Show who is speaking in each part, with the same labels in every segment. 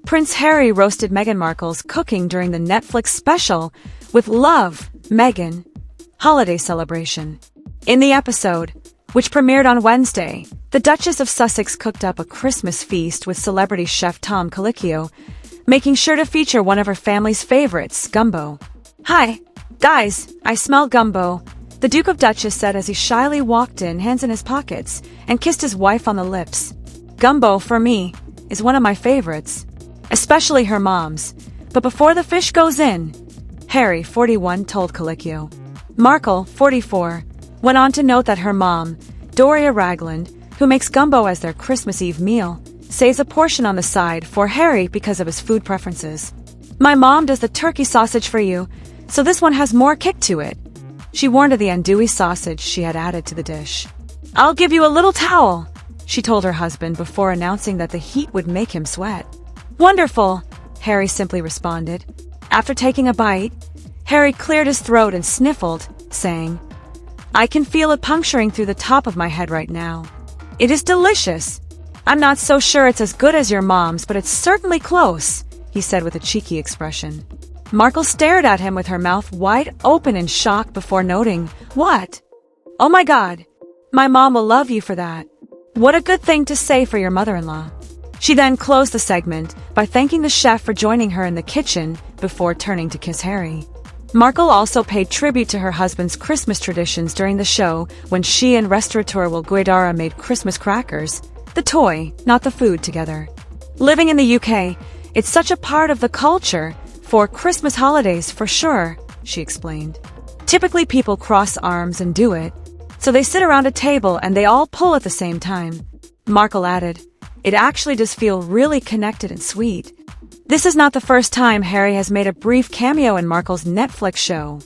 Speaker 1: Prince Harry roasted Meghan Markle's cooking during the Netflix special With Love, Meghan holiday celebration. In the episode, which premiered on Wednesday, the Duchess of Sussex cooked up a Christmas feast with celebrity chef Tom Colicchio, making sure to feature one of her family's favorites, gumbo. "Hi, guys, I smell gumbo," the Duke of Duchess said as he shyly walked in, hands in his pockets, and kissed his wife on the lips. "Gumbo, for me, is one of my favorites, especially her mom's. But before the fish goes in," Harry, 41, told Colicchio. Markle, 44, went on to note that her mom, Doria Ragland, who makes gumbo as their Christmas Eve meal, saves a portion on the side for Harry because of his food preferences. "My mom does the turkey sausage for you, so this one has more kick to it," she warned of the andouille sausage she had added to the dish. "I'll give you a little towel," she told her husband before announcing that the heat would make him sweat. "Wonderful," Harry simply responded. After taking a bite, Harry cleared his throat and sniffled, saying, "I can feel it puncturing through the top of my head right now. It is delicious. I'm not so sure it's as good as your mom's, but it's certainly close," he said with a cheeky expression. Markle stared at him with her mouth wide open in shock before noting, "What? Oh my God. My mom will love you for that. What a good thing to say for your mother-in-law." She then closed the segment by thanking the chef for joining her in the kitchen before turning to kiss Harry. Markle also paid tribute to her husband's Christmas traditions during the show when she and restaurateur Will Guidara made Christmas crackers, the toy, not the food, together. "Living in the UK, it's such a part of the culture for Christmas holidays for sure," she explained. "Typically people cross arms and do it, so they sit around a table and they all pull at the same time." Markle added, "It actually does feel really connected and sweet." This is not the first time Harry has made a brief cameo in Markle's Netflix show.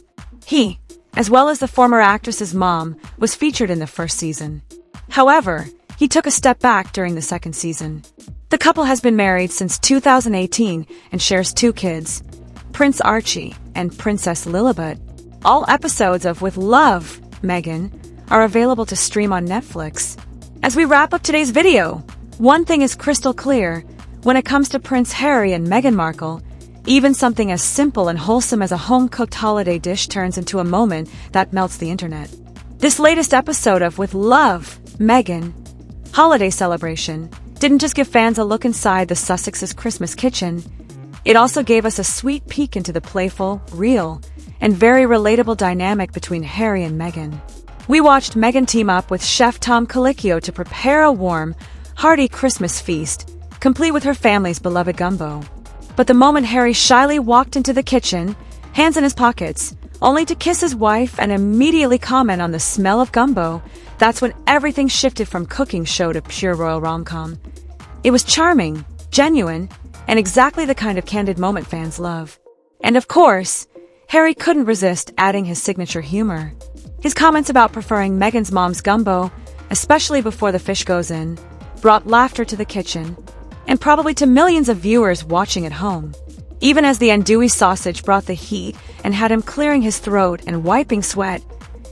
Speaker 1: He, as well as the former actress's mom, was featured in the first season. However, he took a step back during the second season. The couple has been married since 2018 and shares 2 kids, Prince Archie and Princess Lilibet. All episodes of With Love, Meghan are available to stream on Netflix. As we wrap up today's video, one thing is crystal clear. When it comes to Prince Harry and Meghan Markle, even something as simple and wholesome as a home-cooked holiday dish turns into a moment that melts the internet. This latest episode of With Love, Meghan holiday celebration didn't just give fans a look inside the Sussexes' Christmas kitchen, it also gave us a sweet peek into the playful, real, and very relatable dynamic between Harry and Meghan. We watched Meghan team up with chef Tom Colicchio to prepare a warm, hearty Christmas feast, complete with her family's beloved gumbo. But the moment Harry shyly walked into the kitchen, hands in his pockets, only to kiss his wife and immediately comment on the smell of gumbo, that's when everything shifted from cooking show to pure royal rom-com. It was charming, genuine, and exactly the kind of candid moment fans love. And of course, Harry couldn't resist adding his signature humor. His comments about preferring Meghan's mom's gumbo, especially before the fish goes in, brought laughter to the kitchen, and probably to millions of viewers watching at home. Even as the andouille sausage brought the heat and had him clearing his throat and wiping sweat,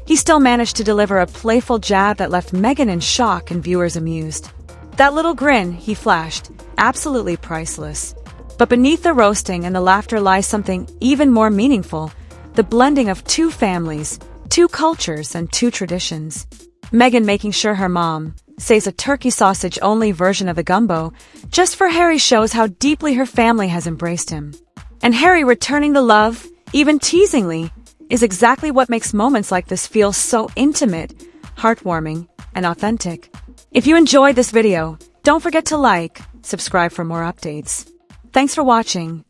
Speaker 1: he still managed to deliver a playful jab that left Meghan in shock and viewers amused. That little grin, he flashed, absolutely priceless. But beneath the roasting and the laughter lies something even more meaningful, the blending of 2 families, 2 cultures, and 2 traditions. Meghan making sure her mom saves a turkey sausage-only version of the gumbo just for Harry shows how deeply her family has embraced him. And Harry returning the love, even teasingly, is exactly what makes moments like this feel so intimate, heartwarming, and authentic. If you enjoyed this video, don't forget to like, subscribe for more updates. Thanks for watching.